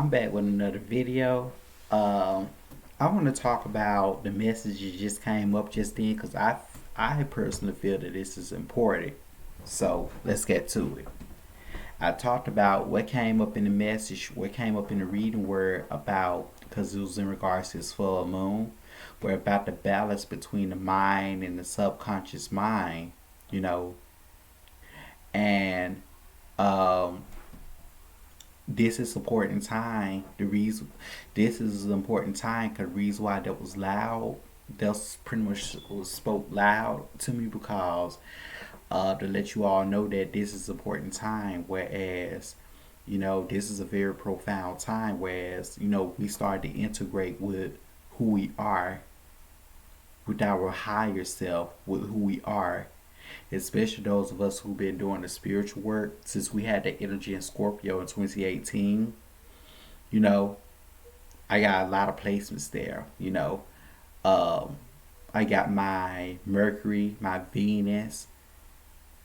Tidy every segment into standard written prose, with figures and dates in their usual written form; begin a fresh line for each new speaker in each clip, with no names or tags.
I'm back with another video. Um, I want to talk about the message that just came up just then because I personally feel that this is important. So let's get to it. I talked about what came up in the message, what came up in the reading word about because it was in regards to this full moon. We're about the balance between the mind and the subconscious mind, you know, and um, this is important time. The reason this is an important time because the reason why that was loud, that's pretty much was spoke loud to me because to let you all know that this is an important time. Whereas, this is a very profound time. Whereas, we start to integrate with who we are, with our higher self, with who we are, especially those of us who've been doing the spiritual work since we had the energy in Scorpio in 2018. You know, I got a lot of placements there. Um, I got my Mercury, my Venus,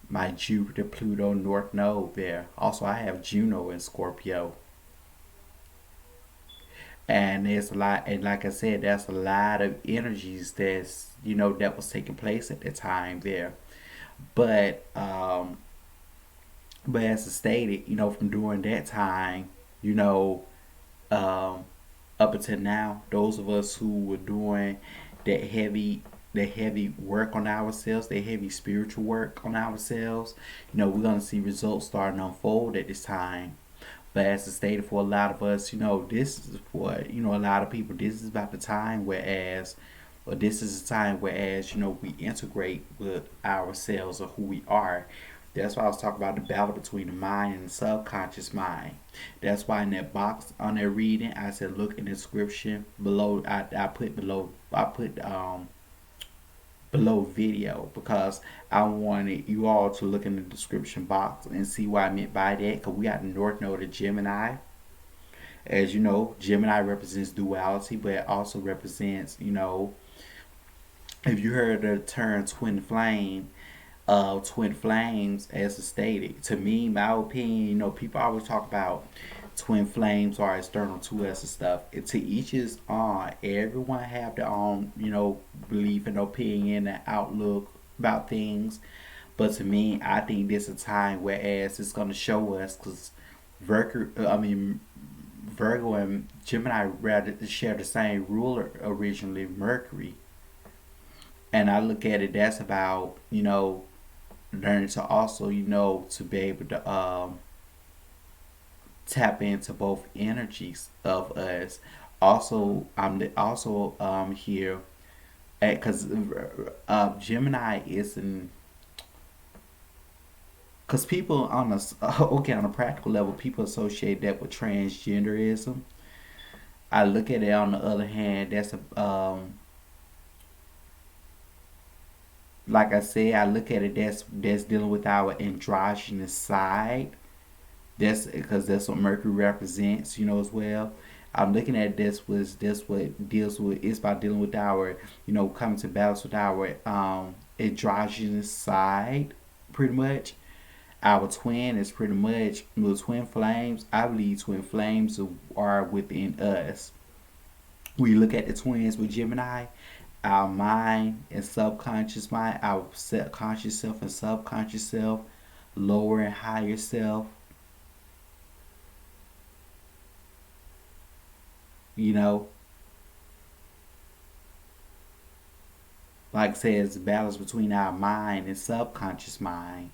my Jupiter, Pluto, North Node there. Also, I have Juno in Scorpio. And there's a lot, and like I said, there's a lot of energies that was taking place at the time there. But but as I stated, from during that time, you know, um, up until now, those of us who were doing that heavy the heavy work on ourselves, the heavy spiritual work on ourselves, we're gonna see results starting to unfold at this time. But as I stated, for a lot of us, this is for a lot of people. This is about the time whereas, or this is the time whereas we integrate with ourselves or who we are. That's why I was talking about the battle between the mind and the subconscious mind. That's why in that box on that reading, I said look in the description below. I put below video because I wanted you all to look in the description box and see what I meant by that. Because we got the North Node of Gemini. As you know, Gemini represents duality, but it also represents, if you heard the term twin flame, twin flames, as stated. To me, my opinion, people always talk about twin flames are external to us and stuff. To each his own. Everyone have their own, belief and opinion and outlook about things. But to me, I think this is a time whereas it's going to show us because Virgo and Gemini rather share the same ruler originally, Mercury. And I look at it that's about learning to also to be able to tap into both energies of us. Also, I'm also here because Gemini is in because people on a okay, on a practical level, people associate that with transgenderism. I look at it on the other hand, that's a like I said, I look at it that's dealing with our androgynous side. That's because that's what Mercury represents, as well. I'm looking at this what deals with it's about dealing with our coming to balance with our androgynous side, pretty much. Our twin is pretty much the twin flames. I believe twin flames are within us. We look at the twins with Gemini, our mind and subconscious mind, our conscious self and subconscious self, lower and higher self, you know, like I said, it's a balance between our mind and subconscious mind.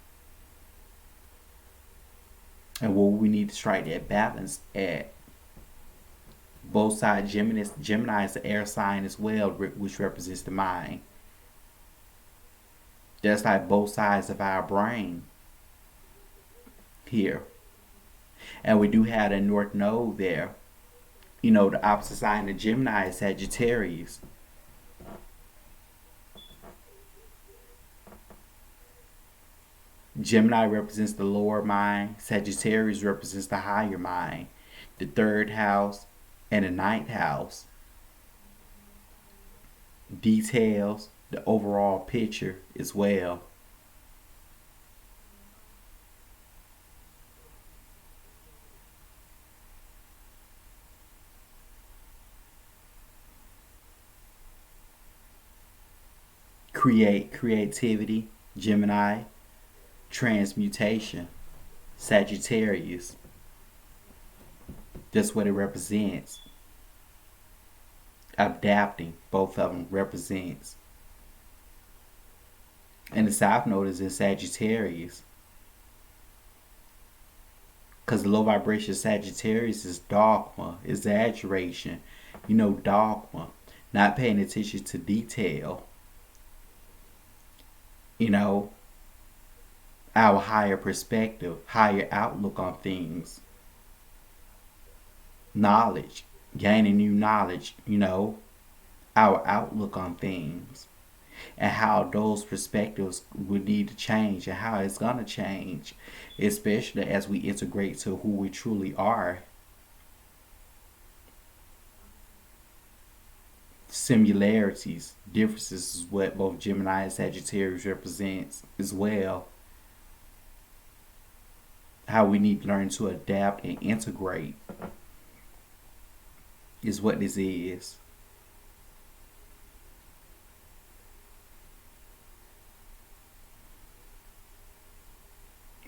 And what we need to strike that balance at both sides. Gemini is the air sign as well, which represents the mind. That's like both sides of our brain here. And we do have the North Node there. The opposite sign of Gemini is Sagittarius. Gemini represents the lower mind. Sagittarius represents the higher mind. The third house and the ninth house details the overall picture as well. creativity, Gemini. Transmutation, Sagittarius. That's what it represents. Adapting, both of them represents. And the South Node is in Sagittarius. Because the low vibration Sagittarius is dogma, exaggeration, dogma, not paying attention to detail, our higher perspective, higher outlook on things, knowledge, gaining new knowledge, our outlook on things, and how those perspectives would need to change and how it's going to change, especially as we integrate to who we truly are. Similarities, differences is what both Gemini and Sagittarius represents as well. How we need to learn to adapt and integrate is what this is.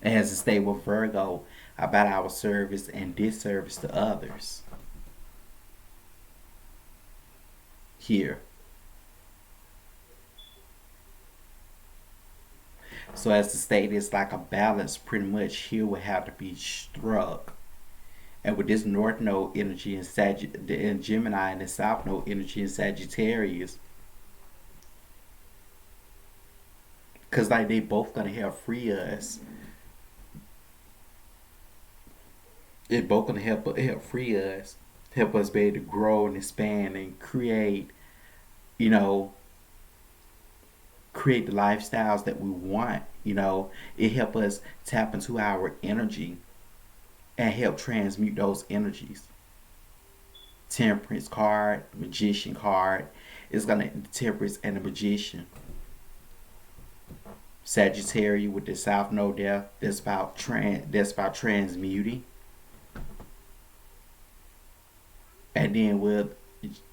It has to stay with Virgo about our service and disservice to others. Here. So as the state is like a balance, pretty much here would have to be struck. And with this North Node energy in Gemini and the South Node energy in Sagittarius, because like they both gonna help free us. They're both gonna help free us, help us be able to grow and expand and create, create the lifestyles that we want. It help us tap into our energy and help transmute those energies. Temperance card, Magician card, is gonna Temperance and the Magician. Sagittarius with the South Node there, that's about transmuting. And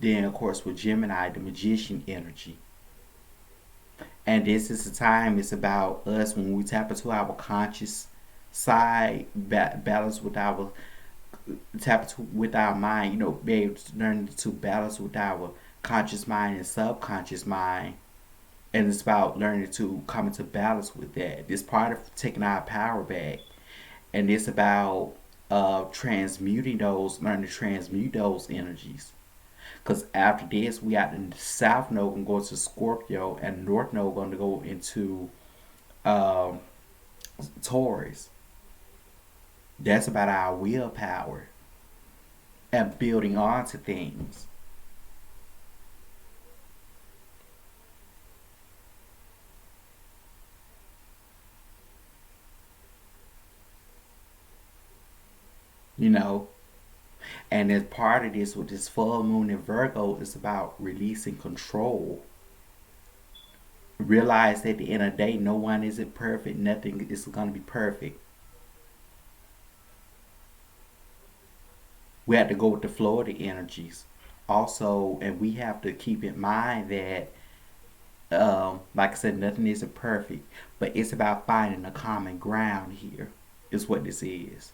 then of course with Gemini, the Magician energy. And this is the time, it's about us when we tap into our conscious side, balance with our, tap into with our mind, be able to learn to balance with our conscious mind and subconscious mind. And it's about learning to come into balance with that. It's part of taking our power back. And it's about transmuting those, learning to transmute those energies. Because after this, we got the South Node going to go to Scorpio, and the North Node going to go into Taurus. That's about our willpower and building on to things. And as part of this, with this full moon in Virgo, it's about releasing control. Realize that at the end of the day, no one isn't perfect. Nothing is going to be perfect. We have to go with the flow of the energies. Also, and we have to keep in mind that, like I said, nothing isn't perfect. But it's about finding a common ground here, is what this is.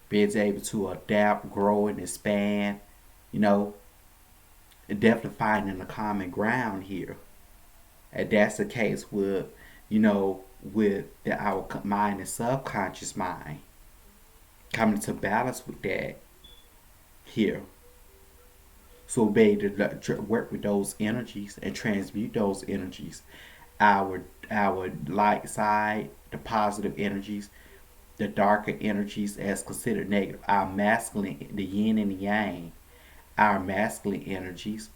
Being able to adapt, grow, and expand, definitely finding a common ground here. And that's the case with, with our mind and subconscious mind. Coming to balance with that here. So we'll be able to work with those energies and transmute those energies. Our light side, the positive energies, the darker energies as considered negative. Our masculine, the yin and the yang, our masculine energies.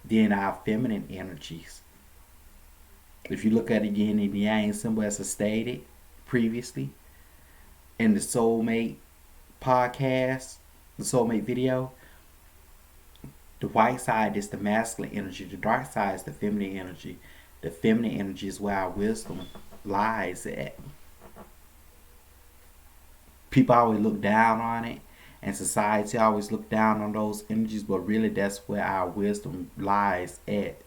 Then our feminine energies. If you look at the yin and the yang symbol as I stated previously in the soulmate podcast, the soulmate video, the white side is the masculine energy, the dark side is the feminine energy. The feminine energy is where our wisdom lies at. People always look down on it And society always look down on those energies, but really that's where our wisdom lies at.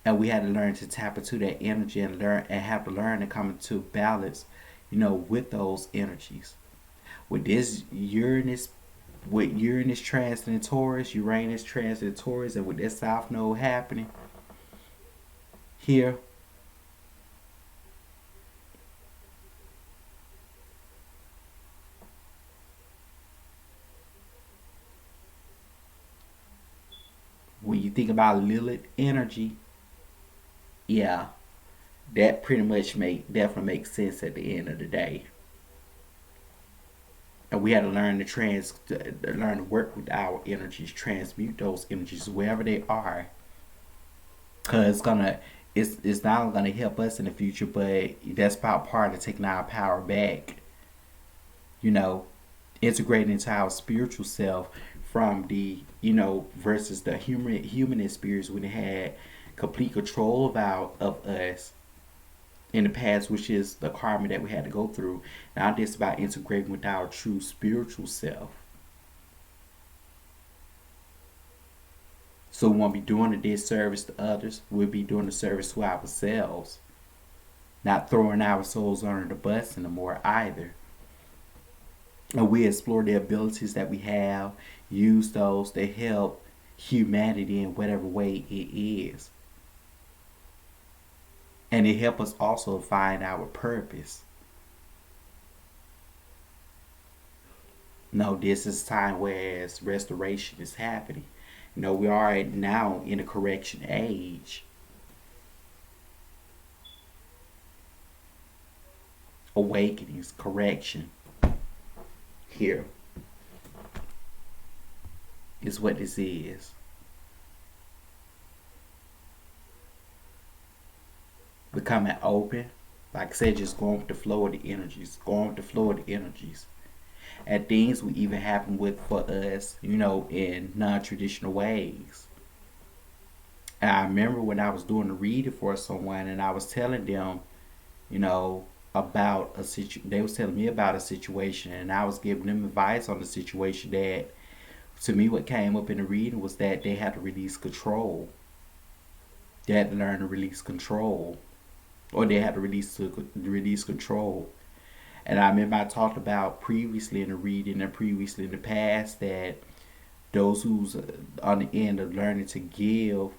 And we had to learn to tap into that energy and learn and have to learn to come into balance, with those energies. With this Uranus transiting Taurus, Uranus transiting Taurus, and with this South Node happening here, when you think about Lilith energy, yeah, that pretty much definitely makes sense at the end of the day. And we had to learn to learn to work with our energies, transmute those energies wherever they are, because it's not only gonna help us in the future, but that's about part of taking our power back. You know, integrating into our spiritual self from the versus the human experience when it had complete control of us in the past, which is the karma that we had to go through. Now this is about integrating with our true spiritual self. So we won't be doing a disservice to others. We'll be doing a service to ourselves. Not throwing our souls under the bus anymore either. And we explore the abilities that we have, use those to help humanity in whatever way it is. And it helps us also find our purpose. No, this is time whereas restoration is happening. We are now in a correction age. Awakenings, correction. Here is what this is. Becoming open, like I said, just going with the flow of the energies, and things will even happen with for us, in non-traditional ways. And I remember when I was doing a reading for someone, and I was telling them, you know, about a they was telling me about a situation, and I was giving them advice on the situation. That to me, what came up in the reading was that they had to release control. They had to learn to release control, or they had to release control. And I remember I talked about previously in the reading and previously in the past that those who's on the end of learning to give,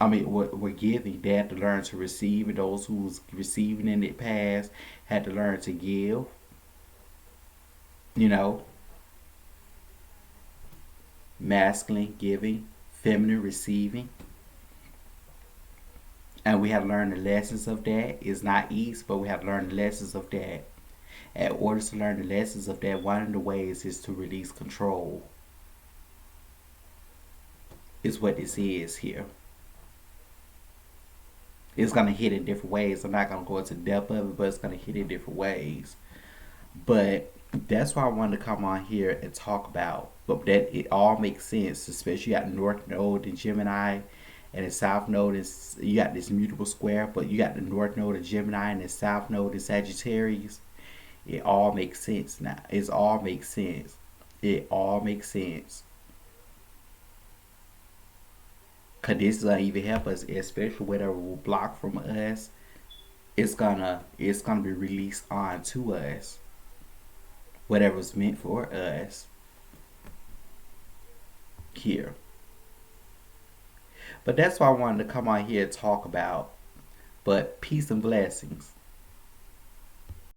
were giving, they had to learn to receive, and those who was receiving in the past had to learn to give. You know, masculine giving, feminine receiving. And we have to learn the lessons of that. It's not easy, but we have to learn the lessons of that. In order to learn the lessons of that, one of the ways is to release control. Is what this is here. It's going to hit in different ways. I'm not going to go into depth of it, but it's going to hit in different ways. But that's why I wanted to come on here and talk about. But that it all makes sense, especially at the North Node in Gemini and the South Node is, you got this mutable square, but you got the North Node of Gemini and the South Node in Sagittarius. It all makes sense now. It all makes sense. It all makes sense. Cause this is gonna even help us, especially whatever will block from us. It's gonna be released on to us. Whatever's meant for us. Here. But that's why I wanted to come on here and talk about. But peace and blessings.